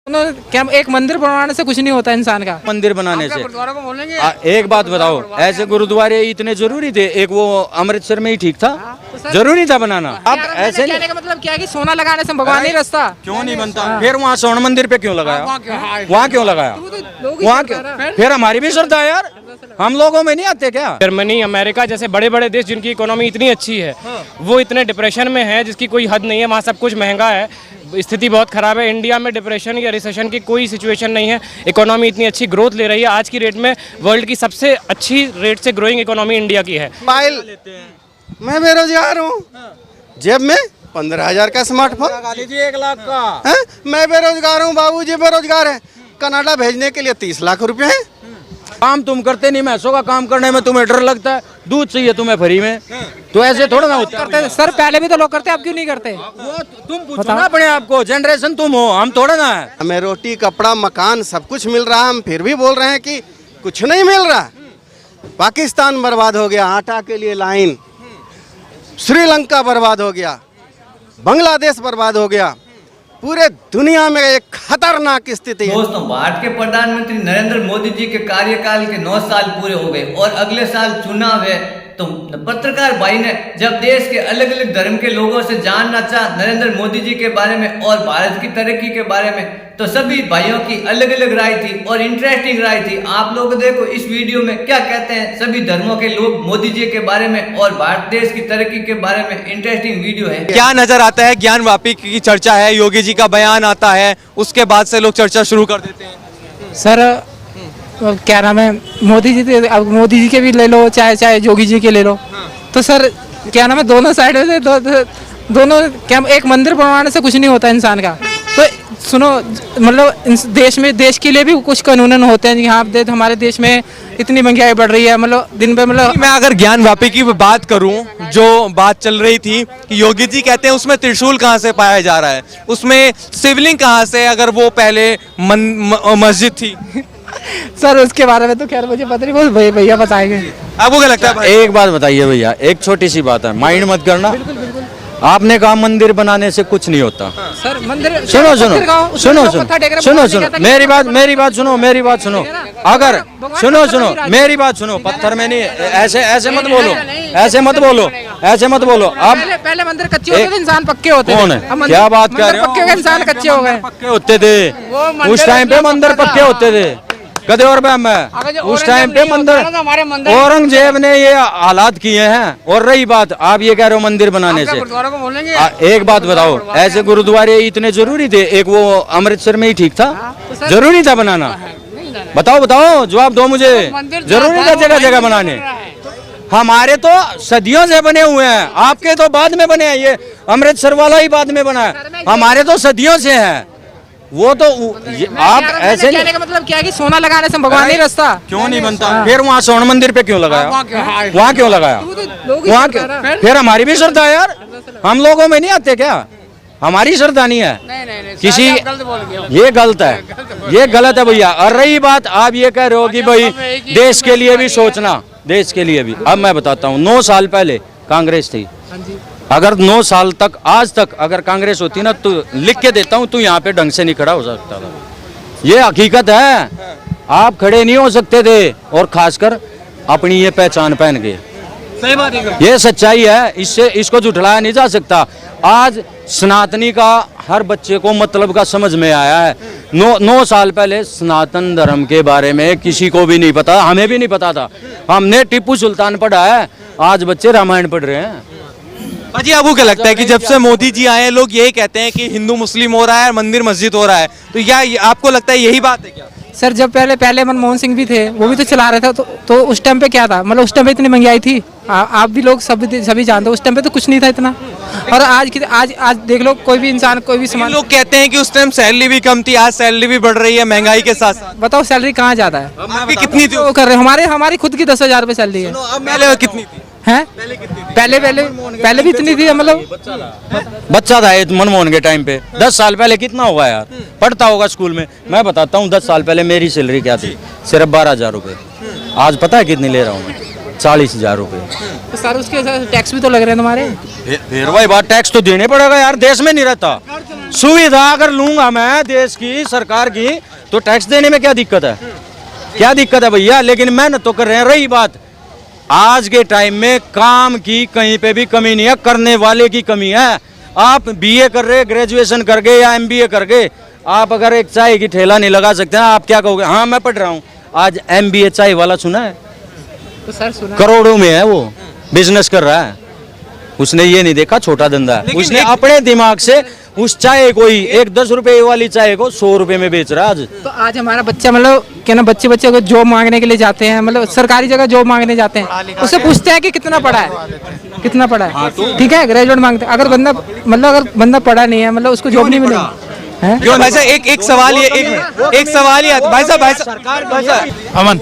क्या एक मंदिर बनवाने से कुछ नहीं होता इंसान का। मंदिर बनाने से गुरुद्वारा को बोलेंगे एक बात बताओ, ऐसे गुरुद्वारे इतने जरूरी थे? एक वो अमृतसर में ही ठीक था, तो जरूरी था बनाना। अब ऐसे कहने का मतलब क्या है कि सोना लगाने से भगवान नहीं रचता। क्यों नहीं बनता? फिर वहाँ स्वर्ण मंदिर पे क्यों लगाया? वहाँ क्यों लगाया? वहाँ क्यों? फिर हमारी भी श्रद्धा है यार, हम लोगों में नहीं आते क्या? जर्मनी, अमेरिका जैसे बड़े बड़े देश जिनकी इकोनॉमी इतनी अच्छी है, वो इतने डिप्रेशन में है जिसकी कोई हद नहीं है। वहाँ सब कुछ महंगा है, स्थिति बहुत खराब है। इंडिया में डिप्रेशन या रिसेशन की कोई सिचुएशन नहीं है। इकोनॉमी इतनी अच्छी ग्रोथ ले रही है, आज की रेट में वर्ल्ड की सबसे अच्छी रेट से ग्रोइंग इकोनॉमी इंडिया की है। मोबाइल, मैं बेरोजगार हूँ, जेब में 15,000 का स्मार्टफोन, 1 लाख का है? मैं बेरोजगार हूँ, बाबूजी बेरोजगार है, कनाडा भेजने के लिए 30 लाख रुपए हैं। काम तुम करते नहीं, मैसों का काम करने में तुम्हें डर लगता है, दूध चाहिए तुम्हें फ्री में, तो ऐसे थोड़ा ना होता है। सर पहले भी तो लोग करते, आप क्यों नहीं करते? वो तुम पूछो ना अपने आप को, जनरेशन तुम हो, हम थोड़ा ना है। हमें रोटी, कपड़ा, मकान सब कुछ मिल रहा है, हम फिर भी बोल रहे हैं कि कुछ नहीं मिल रहा। पाकिस्तान बर्बाद हो गया, आटा के लिए लाइन, श्रीलंका बर्बाद हो गया, बांग्लादेश बर्बाद हो गया, पूरे दुनिया में एक खतरनाक स्थिति है। दोस्तों, भारत के प्रधानमंत्री नरेंद्र मोदी जी के कार्यकाल के 9 साल पूरे हो गए और अगले साल चुनाव है। तो पत्रकार भाई ने जब देश के अलग अलग धर्म के लोगों से जानना चाहा नरेंद्र मोदी जी के बारे में और भारत की तरक्की के बारे में, तो सभी भाइयों की अलग अलग राय थी और इंटरेस्टिंग राय थी। आप लोग देखो इस वीडियो में क्या कहते हैं सभी धर्मों के लोग मोदी जी के बारे में और भारत देश की तरक्की के बारे में। इंटरेस्टिंग वीडियो है। क्या नजर आता है? ज्ञान वापी की चर्चा है, योगी जी का बयान आता है, उसके बाद से लोग चर्चा शुरू कर देते हैं। सर क्या नाम है, मोदी जी के भी ले लो, चाहे योगी जी के ले लो, तो सर क्या नाम है, दोनों साइड से दोनों क्या, एक मंदिर बनवाने से कुछ नहीं होता इंसान का। तो सुनो, मतलब देश के लिए भी कुछ कानून होते हैं कि हाँ हमारे देश में इतनी महंगाई बढ़ रही है, मतलब दिन पे, मतलब मैं अगर ज्ञान वापी की बात करूं, जो बात चल रही थी कि योगी जी कहते हैं उसमें त्रिशूल कहां से पाया जा रहा है, उसमें शिवलिंग कहां से, अगर वो पहले मस्जिद थी। सर उसके बारे में तो खैर मुझे पता नहीं, वो भैया बताएंगे। आपको क्या लगता है? एक बात बताइए भैया, एक छोटी सी बात है, माइंड मत करना। आपने कहा मंदिर बनाने से कुछ नहीं होता। सर मंदिर सुनो मेरी बात सुनो, अगर सुनो मेरी बात सुनो, पत्थर में नहीं, ऐसे मत बोलो। अब पहले मंदिर कच्चे होते थे, इंसान पक्के होते थे। कौन है? क्या बात कर रहे हो? पक्के इंसान कच्चे हो गए, पक्के होते थे उस टाइम पे, मंदिर पक्के होते थे गधे और में। उस टाइम पे मंदिर औरंगजेब ने ये हालात किए हैं। और रही बात, आप ये कह रहे हो मंदिर बनाने से, गुरुद्वारा को बोलेंगे एक बात बताओ, ऐसे गुरुद्वारे इतने जरूरी थे? एक वो अमृतसर में ही ठीक था, जरूरी था बनाना? बताओ, जवाब दो मुझे। जरूरी था जगह जगह बनाने? हमारे तो सदियों से बने हुए हैं, आपके तो बाद में बने हैं। ये अमृतसर वाला ही बाद में बना है, हमारे तो सदियों से है। वो तो आप ऐसे कहने का मतलब क्या है कि सोना लगाने से भगवान नहीं रचता। क्यों नहीं बनता? फिर वहाँ स्वर्ण मंदिर पे क्यों लगाया? वहाँ क्यों लगाया? वहाँ क्यों? फिर हमारी भी श्रद्धा है यार, हम लोगों में नहीं आते क्या? हमारी श्रद्धा नहीं है किसी, ये गलत है, ये गलत है भैया। और रही बात, आप ये कह रहे हो कि भाई देश के लिए भी सोचना, देश के लिए भी। अब मैं बताता हूँ, 9 साल पहले कांग्रेस थी। अगर 9 साल तक, आज तक अगर कांग्रेस होती ना, तो लिख के देता हूँ, तू यहाँ पे ढंग से नहीं खड़ा हो सकता था। ये हकीकत है, आप खड़े नहीं हो सकते थे, और खासकर अपनी ये पहचान पहन के। सही बात है, ये सच्चाई है, इसको झुठलाया नहीं जा सकता। आज सनातनी का हर बच्चे को मतलब का समझ में आया है। 9 साल पहले सनातन धर्म के बारे में किसी को भी नहीं पता, हमें भी नहीं पता था। हमने टिप्पू सुल्तान पढ़ा है, आज बच्चे रामायण पढ़ रहे हैं। जी आपको क्या लगता है कि जब से मोदी जी आए हैं, लोग यही कहते हैं कि हिंदू मुस्लिम हो रहा है, मंदिर मस्जिद हो रहा है, तो क्या आपको लगता है यही बात है क्या? सर जब पहले मनमोहन सिंह भी थे, वो भी तो चला रहे थे, तो उस टाइम पे क्या था, मतलब उस टाइम पे इतनी महंगाई थी, आप भी लोग सभी जानते हो, उस टाइम पे तो कुछ नहीं था इतना। और आज देख लो, कोई भी इंसान, कोई भी सामान। लोग कहते हैं कि उस टाइम सैलरी भी कम थी, आज सैलरी भी बढ़ रही है महंगाई के साथ साथ। बताओ सैलरी कहाँ ज्यादा है? आपकी कितनी थी? वो कर रहे हमारी खुद की 10,000 रुपए सैलरी है। अब पहले कितनी थी? हैं? पहले भी इतनी थी, मतलब बच्चा था मनमोहन के टाइम पे। 10 साल पहले कितना होगा यार, पढ़ता होगा स्कूल में। मैं बताता हूँ, 10 साल पहले मेरी सैलरी क्या थी, सिर्फ 12,000 रुपए। आज पता है कितनी ले रहा हूँ मैं? 40,000 रुपए। तो सर उसके टैक्स भी तो लग रहे हैं तुम्हारे। फिर वही बात, टैक्स तो देने पड़ेगा यार, देश में नहीं रहता। सुविधा अगर लूंगा मैं देश की सरकार की तो टैक्स देने में क्या दिक्कत है? क्या दिक्कत है भैया? लेकिन मेहनत तो कर रहे हैं। रही बात आज के टाइम में काम की कहीं पे भी कमी नहीं है, करने वाले की कमी है। आप बीए कर रहे, ग्रेजुएशन कर गए या एमबीए कर गए, आप अगर एक चाय की ठेला नहीं लगा सकते हैं, आप क्या कहोगे? हाँ मैं पढ़ रहा हूँ। आज एमबीए चाय वाला सुना है? तो सर सुना करोड़ों में है, वो बिजनेस कर रहा है। उसने ये नहीं देखा छोटा धंधा है, उसने अपने दिमाग से उस चाय को ही 10 रुपए वाली चाय को 100 रुपए में बेच रहा है आज। तो आज हमारा बच्चा मतलब क्या ना, बच्चे को जॉब मांगने के लिए जाते हैं, मतलब सरकारी जगह जॉब मांगने जाते हैं, उससे पूछते हैं कि कितना पढ़ा है, कितना पढ़ा है, ठीक है ग्रेजुएट मांगते हैं। अगर बंदा पढ़ा नहीं है, मतलब उसको जॉब नहीं मिलेगी। क्यों भाई साहब, एक सवाल ये एक सवाल ही आता भाई साहब अमन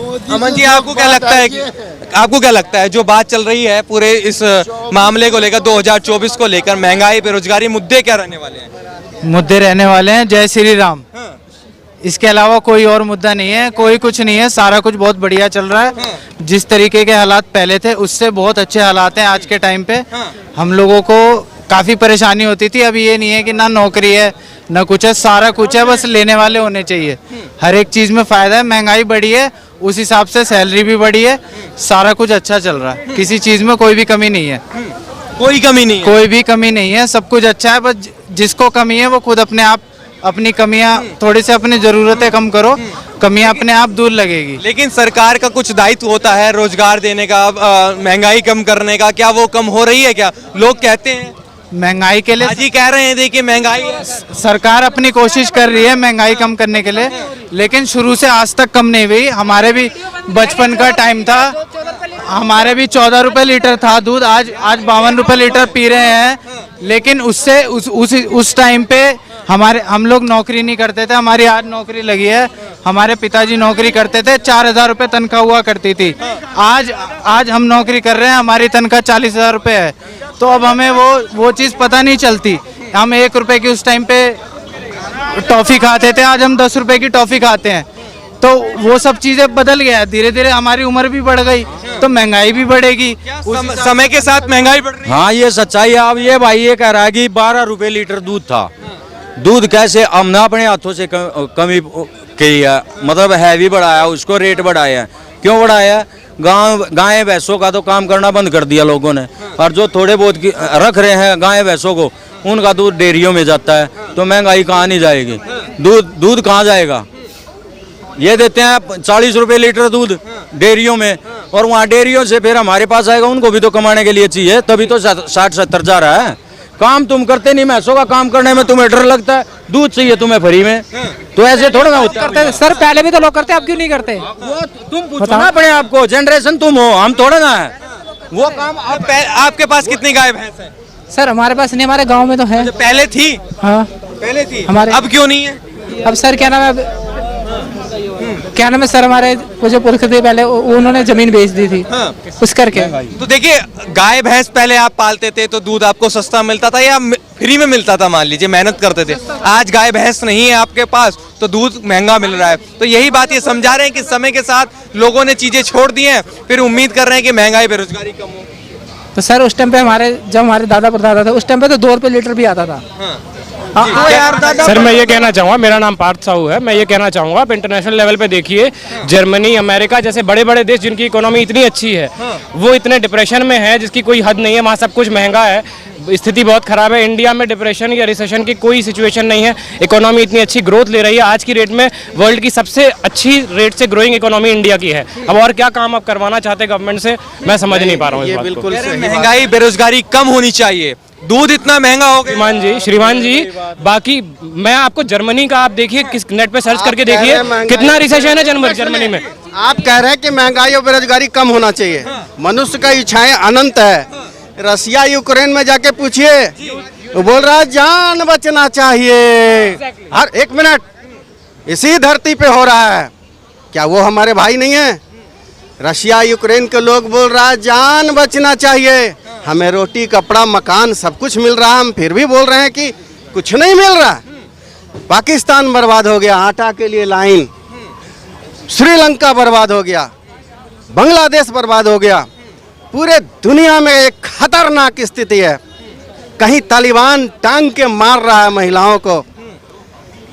जी, आपको क्या लगता है जो बात चल रही है पूरे इस मामले को लेकर 2024 को लेकर, महंगाई बेरोजगारी, मुद्दे क्या रहने वाले हैं? मुद्दे रहने वाले हैं जय श्री राम। इसके अलावा कोई और मुद्दा नहीं है, कोई कुछ नहीं है, सारा कुछ बहुत बढ़िया चल रहा है। जिस तरीके के हालात पहले थे उससे बहुत अच्छे हालात हैं आज के टाइम पे। हम लोगों को काफी परेशानी होती थी, अभी ये नहीं है कि ना नौकरी है ना कुछ है, सारा कुछ है, बस लेने वाले होने चाहिए। हर एक चीज में फायदा है, महंगाई बढ़ी है उस हिसाब से सैलरी भी बढ़ी है, सारा कुछ अच्छा चल रहा है, किसी चीज में कोई भी कमी नहीं है। कोई कमी नहीं है, कोई भी कमी नहीं है, सब कुछ अच्छा है। बस जिसको कमी है वो खुद अपने आप अपनी कमियां थोड़ी सी अपनी जरूरतें कम करो, कमियां अपने आप दूर लगेगी। लेकिन सरकार का कुछ दायित्व होता है रोजगार देने का, महंगाई कम करने का, क्या वो कम हो रही है? क्या लोग कहते हैं महंगाई के लिए, आज ही कह रहे हैं देखिए महंगाई है। सरकार अपनी कोशिश कर रही है महंगाई कम करने के लिए, लेकिन शुरू से आज तक कम नहीं हुई। हमारे भी बचपन का टाइम था, हमारे भी 14 रुपए लीटर था दूध, आज 52 रुपए लीटर पी रहे हैं। लेकिन उससे उस टाइम पे हम लोग नौकरी नहीं करते थे, हमारी आज नौकरी लगी है। हमारे पिताजी नौकरी करते थे, 4000 रुपए तनख्वाह हुआ करती थी। आज हम नौकरी कर रहे हैं, हमारी तनख्वाह 40,000 रुपए है। तो अब हमें वो चीज़ पता नहीं चलती। हम 1 रुपए की उस टाइम पे टॉफी खाते थे, आज हम 10 रुपए की टॉफी खाते हैं। तो वो सब चीजें बदल गया, धीरे धीरे हमारी उम्र भी बढ़ गई तो महंगाई भी बढ़ेगी। समय के साथ महंगाई बढ़ रही है। हाँ ये सच्चाई है। अब ये भाई ये कह रहा है कि 12 रुपए लीटर दूध था। दूध कैसे हमने अपने हाथों से कमी की है, मतलब हैवी बढ़ाया, उसको रेट बढ़ाया। क्यों बढ़ाया? गाय भैंसों का तो काम करना बंद कर दिया लोगों ने, और जो थोड़े बहुत रख रहे हैं गाय भैंसों को, उनका दूध डेयरियों में जाता है। तो महंगाई कहाँ नहीं जाएगी? दूध कहाँ जाएगा? ये देते हैं 40 रुपए लीटर दूध डेयरियों में, और वहाँ डेयरियों से फिर हमारे पास आएगा। उनको भी तो कमाने के लिए चाहिए, तभी तो 60-70 जा रहा है। काम तुम करते नहीं, भैंसों का काम करने में तुम्हें डर लगता है, दूध चाहिए तुम्हें फ्री में। तो ऐसे थोड़ा ना होता है सर, पहले भी तो लोग करते, अब क्यों नहीं करते? वो तुम पूछो ना अपने आप को, जनरेशन तुम हो, हम थोड़ा ना है वो काम। आपके पास कितनी गाय भैंस है? सर हमारे पास नहीं, हमारे गाँव में तो है। पहले थी? हाँ पहले थी, हमारे। अब क्यों नहीं है? अब सर क्या नाम है सर, हमारे वो जो पुरख थे पहले उन्होंने जमीन बेच दी थी। हाँ। उस करके। तो देखिए, गाय भैंस पहले आप पालते थे तो दूध आपको सस्ता मिलता था या फ्री में मिलता था, मान लीजिए मेहनत करते थे। आज गाय भैंस नहीं है आपके पास तो दूध महंगा मिल रहा है। तो यही बात ये समझा रहे हैं कि समय के साथ लोगों ने चीजें छोड़ दी हैं, फिर उम्मीद कर रहे हैं कि महंगाई बेरोजगारी कम हो। तो सर उस टाइम पे जब हमारे दादा परदादा थे उस टाइम पे तो 2 रुपए लीटर भी आता था। सर मैं ये कहना चाहूँगा, मेरा नाम पार्थ साहू है, मैं ये कहना चाहूँगा आप इंटरनेशनल लेवल पे देखिए, जर्मनी, अमेरिका जैसे बड़े बड़े देश जिनकी इकोनॉमी इतनी अच्छी है, वो इतने डिप्रेशन में है जिसकी कोई हद नहीं है। वहाँ सब कुछ महंगा है, स्थिति बहुत खराब है। इंडिया में डिप्रेशन या रिसेशन की कोई सिचुएशन नहीं है, इकोनॉमी इतनी अच्छी ग्रोथ ले रही है। आज की रेट में वर्ल्ड की सबसे अच्छी रेट से ग्रोइंग इकोनॉमी इंडिया की है। अब और क्या काम आप करवाना चाहते गवर्नमेंट से, मैं समझ नहीं पा रहा हूँ इस बात को। महंगाई बेरोजगारी कम होनी चाहिए, दूध इतना महंगा हो गया। श्रीमान जी बाकी मैं आपको जर्मनी का आप देखिए, किस नेट पे सर्च करके देखिए कितना रिसेशन है जर्मनी में। आप कह रहे हैं कि महंगाई और बेरोजगारी कम होना चाहिए। मनुष्य का इच्छाएं अनंत है। रसिया यूक्रेन में जाके पूछिए, वो बोल रहा है जान बचना चाहिए। हर 1 मिनट इसी धरती पे हो रहा है, क्या वो हमारे भाई नहीं है? रशिया यूक्रेन के लोग बोल रहा है जान बचना चाहिए। हमें रोटी कपड़ा मकान सब कुछ मिल रहा है, हम फिर भी बोल रहे हैं कि कुछ नहीं मिल रहा। पाकिस्तान बर्बाद हो गया, आटा के लिए लाइन। श्रीलंका बर्बाद हो गया, बांग्लादेश बर्बाद हो गया। पूरे दुनिया में एक खतरनाक स्थिति है। कहीं तालिबान टांग के मार रहा है महिलाओं को,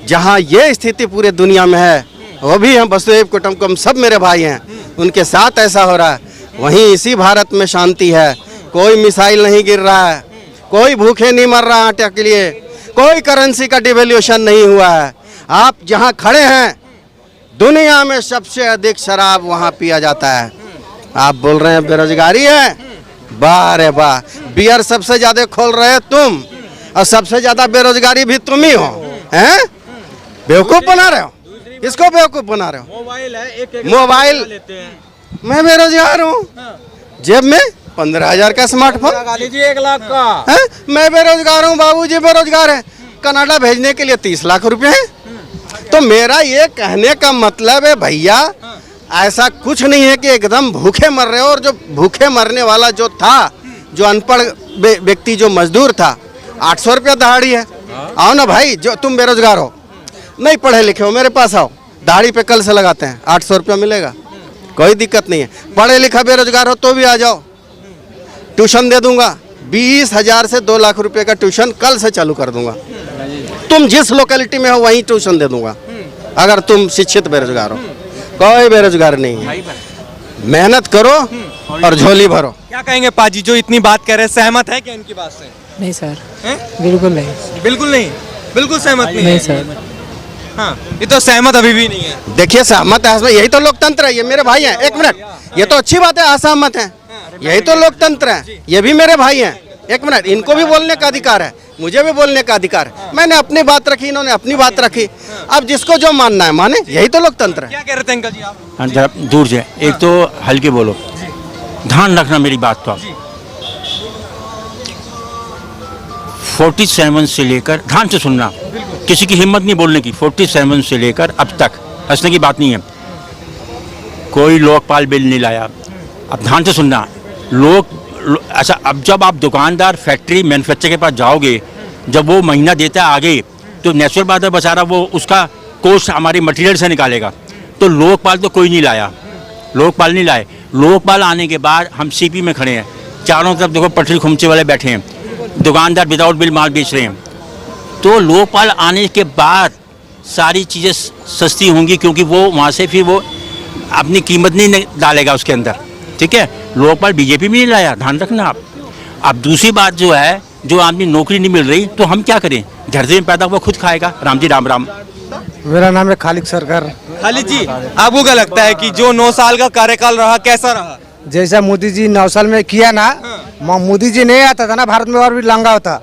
जहां ये स्थिति पूरे दुनिया में है, वो भी हम वसुधैव कुटुंबकम सब मेरे भाई हैं, उनके साथ ऐसा हो रहा है। वहीं इसी भारत में शांति है, कोई मिसाइल नहीं गिर रहा है, कोई भूखे नहीं मर रहा आटे के लिए, कोई करेंसी का डिवैल्यूएशन नहीं हुआ है। आप जहां खड़े हैं, दुनिया में सबसे अधिक शराब वहां पिया जाता है। आप बोल रहे हैं बेरोजगारी है, वाह रे वाह, बियर सबसे ज्यादा खोल रहे हैं तुम, और सबसे ज्यादा बेरोजगारी भी तुम ही हो, हैं? बेवकूफ बना रहे हो, इसको बेवकूफ बना रहे हो। मोबाइल है, एक मोबाइल, मैं बेरोजगार हूँ, जेब में 15,000 का स्मार्टफोन, 1 लाख का है? मैं बेरोजगार हूँ, बाबूजी बेरोजगार है, कनाडा भेजने के लिए 30 लाख रुपए हैं। तो मेरा ये कहने का मतलब है भैया, ऐसा कुछ नहीं है कि एकदम भूखे मर रहे हो। और जो भूखे मरने वाला जो था, जो अनपढ़ व्यक्ति, जो मजदूर था, 800 रुपया दहाड़ी है। आओ ना भाई, जो तुम बेरोजगार हो, नहीं पढ़े लिखे हो, मेरे पास आओ, दहाड़ी पे कल से लगाते हैं, 800 रुपया मिलेगा, कोई दिक्कत नहीं है। पढ़े लिखा बेरोजगार हो तो भी आ जाओ, ट्यूशन दे दूंगा, 20,000 से 2 लाख रुपए का ट्यूशन कल से चालू कर दूंगा। तुम जिस लोकेलिटी में हो वहीं ट्यूशन दे दूंगा, अगर तुम शिक्षित बेरोजगार हो। कोई बेरोजगार नहीं है, मेहनत करो और झोली भरो। क्या कहेंगे पाजी जो इतनी बात कह रहे हैं, सहमत है क्या इनकी बात से? नहीं सर, हैं? बिल्कुल नहीं, बिल्कुल नहीं, बिल्कुल सहमत नहीं नहीं है। सर। हाँ, ये तो सहमत अभी भी नहीं है। देखिए सहमत है, यही तो लोकतंत्र है, ये मेरे भाई हैं। एक मिनट, ये तो अच्छी बात है, असहमत है, यही तो लोकतंत्र है, ये भी मेरे भाई हैं। एक मिनट, इनको भी बोलने का अधिकार है, मुझे भी बोलने का अधिकार है। मैंने अपनी बात रखी, इन्होंने अपनी बात रखी, अब जिसको जो मानना है माने, यही तो लोकतंत्र है। क्या कह रहे थे अंकल जी आप? हाँ, जरा दूर से, एक तो हल्के बोलो, ध्यान रखना मेरी बात को। 47 से लेकर, ध्यान से सुनना, किसी की हिम्मत नहीं बोलने की, 47 से लेकर अब तक, हंसने की बात नहीं है, कोई लोकपाल बिल नहीं लाया। अब ध्यान से सुनना, अच्छा, अब जब आप दुकानदार, फैक्ट्री, मैन्युफैक्चर के पास जाओगे, जब वो महीना देता है आगे, तो नेचुरल बात है बेचारा वो उसका कोस्ट हमारे मटेरियल से निकालेगा। तो लोकपाल तो कोई नहीं लाया, लोकपाल नहीं लाए। लोकपाल आने के बाद हम सीपी में खड़े हैं, चारों तरफ देखो पटरी खुमचे वाले बैठे हैं, दुकानदार विदाउट बिल माल बेच रहे हैं। तो लोकपाल आने के बाद सारी चीज़ें सस्ती होंगी, क्योंकि वो वहाँ से फिर वो अपनी कीमत नहीं डालेगा उसके अंदर, ठीक है। लोकपाल बीजेपी में नहीं लाया, ध्यान रखना आप। अब दूसरी बात जो है, जो आदमी नौकरी नहीं मिल रही, तो हम क्या करें, धरती में पैदा हुआ खुद खाएगा। राम जी राम राम। मेरा नाम है खालिद सरकार। खालिद जी, आपको क्या लगता है कि जो 9 साल का कार्यकाल रहा, कैसा रहा? जैसा मोदी जी 9 साल में किया ना, मोदी जी नहीं आता था ना भारत में, और भी लंगा होता।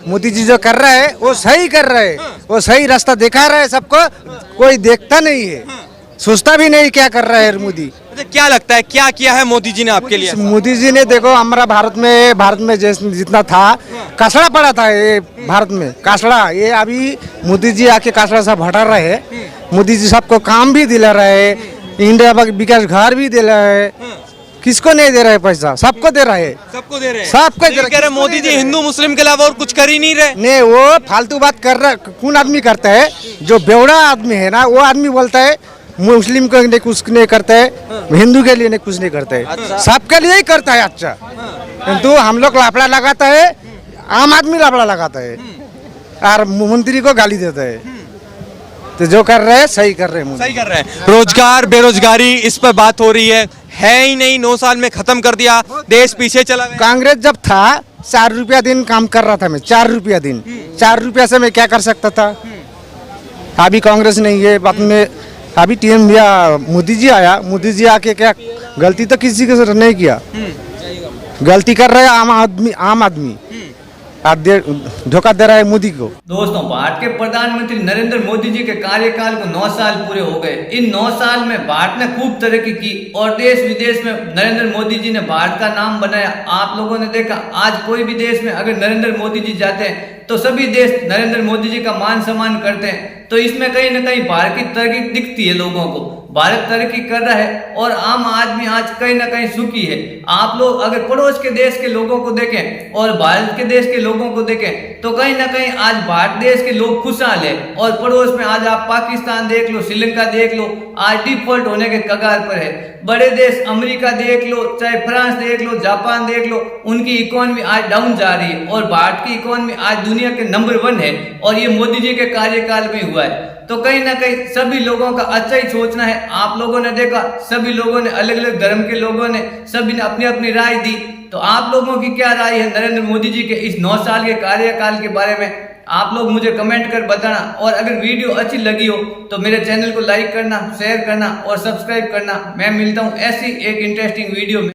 मोदी जी जो कर रहे हैं वो सही कर रहे हैं, वो सही रास्ता दिखा रहे हैं सबको, कोई देखता नहीं है, सोचता भी नहीं क्या कर रहे हैं मोदी। क्या लगता है क्या किया है मोदी जी ने आपके लिए? मोदी जी ने देखो, हमारा भारत में जितना था कासड़ा पड़ा था, ये भारत में कासड़ा, ये अभी मोदी जी आके कासड़ा सब हटा रहे हैं। मोदी जी सबको काम भी दिला रहे हैं, इंडिया विकास घर भी दे रहे हैं। किसको नहीं दे रहे पैसा? सबको दे रहे हैं, सबको दे रहे हैं, सबको दे कह रहे मोदी जी हिंदू मुस्लिम के अलावा और कुछ कर ही नहीं रहे। नहीं, वो फालतू बात कर रहा। कौन आदमी करता है? जो बेवड़ा आदमी है ना, वो आदमी बोलता है मुस्लिम के लिए कुछ नहीं करते है, हिंदू के लिए नहीं कुछ नहीं करते है, सबके लिए ही करता है। अच्छा, किंतु हम लोग लापड़ा लगाता है, आम आदमी लापड़ा लगाता है और मंत्री को गाली देता है। तो जो कर रहे हैं सही कर रहे हैं, सही कर रहे हैं। रोजगार, बेरोजगारी, इस पर बात हो रही है ही नहीं। 9 साल में खत्म कर दिया, देश पीछे चला गया। कांग्रेस जब था 4 रुपया दिन काम कर रहा था, मैं 4 रुपया दिन, 4 रुपया से मैं क्या कर सकता था। अभी कांग्रेस नहीं है, बाद में अभी टीएम या मोदी जी आया, मोदी जी आके क्या गलती तो किसी के साथ नहीं किया, गलती कर रहे हैं आम आदमी धोखा दे रहा है मोदी को। दोस्तों, भारत के प्रधानमंत्री नरेंद्र मोदी जी के कार्यकाल को 9 साल पूरे हो गए। इन 9 साल में भारत ने खूब तरक्की की और देश विदेश में नरेंद्र मोदी जी ने भारत का नाम बनाया। आप लोगों ने देखा, आज कोई भी देश में अगर नरेंद्र मोदी जी जाते हैं तो सभी देश नरेंद्र मोदी जी का मान सम्मान करते हैं। तो इसमें कहीं ना कहीं भारत की तरक्की दिखती है लोगों को। भारत तरक्की कर रहा है और आम आदमी आज कहीं ना कहीं सुखी है। आप लोग अगर पड़ोस के देश के लोगों को देखें और भारत के देश के लोगों को देखें तो कहीं ना कहीं आज भारत देश के लोग खुशहाल है और पड़ोस में आज आप पाकिस्तान देख लो, श्रीलंका देख लो, आज डिफॉल्ट होने के कगार पर है। बड़े देश अमेरिका देख लो, चाहे फ्रांस देख लो, जापान देख लो, उनकी इकोनॉमी आज डाउन जा रही है और भारत की इकोनॉमी आज दुनिया के नंबर 1 है और ये मोदी जी के कार्यकाल में हुआ है। तो कहीं ना कहीं सभी लोगों का अच्छा ही सोचना है। आप लोगों ने देखा, सभी लोगों ने, अलग अलग धर्म के लोगों ने, सभी ने अपनी अपनी राय दी। तो आप लोगों की क्या राय है नरेंद्र मोदी जी के इस 9 साल के कार्यकाल के बारे में? आप लोग मुझे कमेंट कर बताना और अगर वीडियो अच्छी लगी हो तो मेरे चैनल को लाइक करना, शेयर करना और सब्सक्राइब करना। मैं मिलता हूँ ऐसी एक इंटरेस्टिंग वीडियो में।